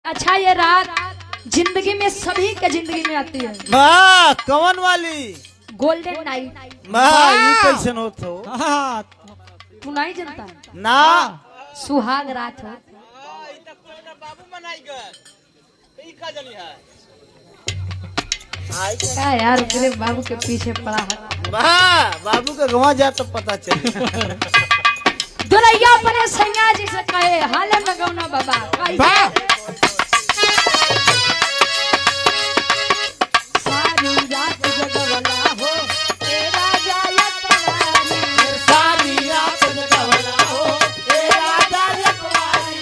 अच्छा ये रात जिंदगी में सभी के जिंदगी में आती है। माँ कौन वाली गोल्डन नाइट। माँ ये कैसन होत हो? तू नहीं जानता? ना सुहाग रात हो। क्या यार तेरे बाबू के पीछे पड़ा है। माँ बाबू का गवा जा तो पता चले। दुल्हैया अपने सैया जी से कहे हाले में गौना बाबा सारी रात जगवला हो तेरा जाया तुम्हारी सारी रात जगवला हो तेरा जाया तुम्हारी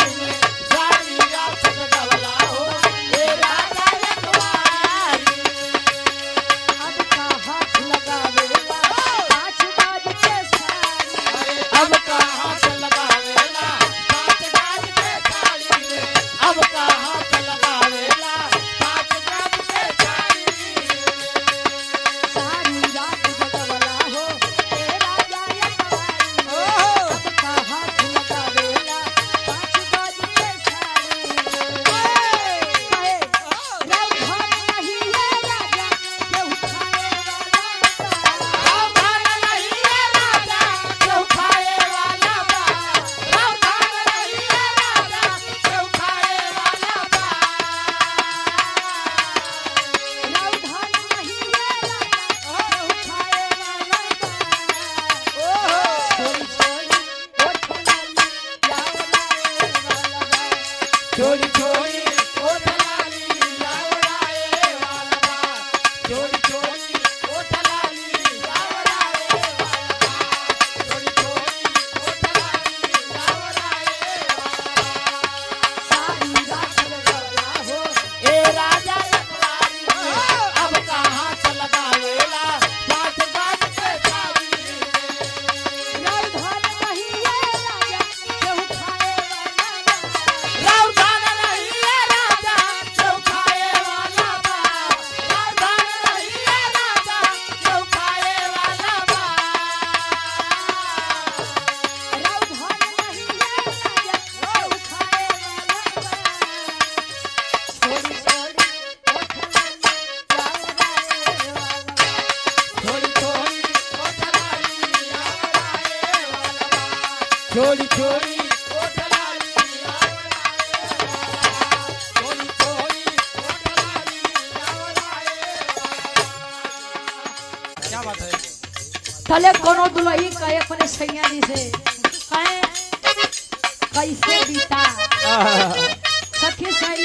सारी रात जगवला हो तेरा जाया तुम्हारी अब का हाथ लगावेला पाँच बाज के सारी अब का हाथ लगावेला पाँच बाज के साड़ी में अब का हाथ लगावेला पाँच बाज के साड़ी सारी रात जगवला हो तेरा जाया तुम्हारी अब का हाथ लगावेला पाँच बाज के सारी कहे रावधान नहीं है राजा केहू खाए वाला रावधान नहीं है राजा केहू खाए वाला बा रावधान नहीं है राजा केहू खाए वाला बा रावधान नहीं है राजा केहू खाए वाला छोड़ी छोड़ी ओठ लाए वाला बा छोड़ी छोड़ी ओठ लाली लावराए वाला बा छोड़ी छोड़ी ओठ लाली लावराए वाला बा सारी रात जगवला हो ए राजा रखवारी अब कहाँ से लगावेला पाँच बाज के साड़ी रावधान नहीं है राजा केहू खाए वाला रावधान नहीं है राजा केहू खाए वाला बा रावधान नहीं है राजा केहू खाए वाला बा रावधान नहीं है राजा केहू खाए वाला छोड़ी छोड़ी ओठ लाए छोड़ी छोड़ी ओठ लाली लावराए वाला बा क्या बात है? तले कोनो दुल्ही कहे अपने सैया जी से कहे कैसे बीता सखी सहेली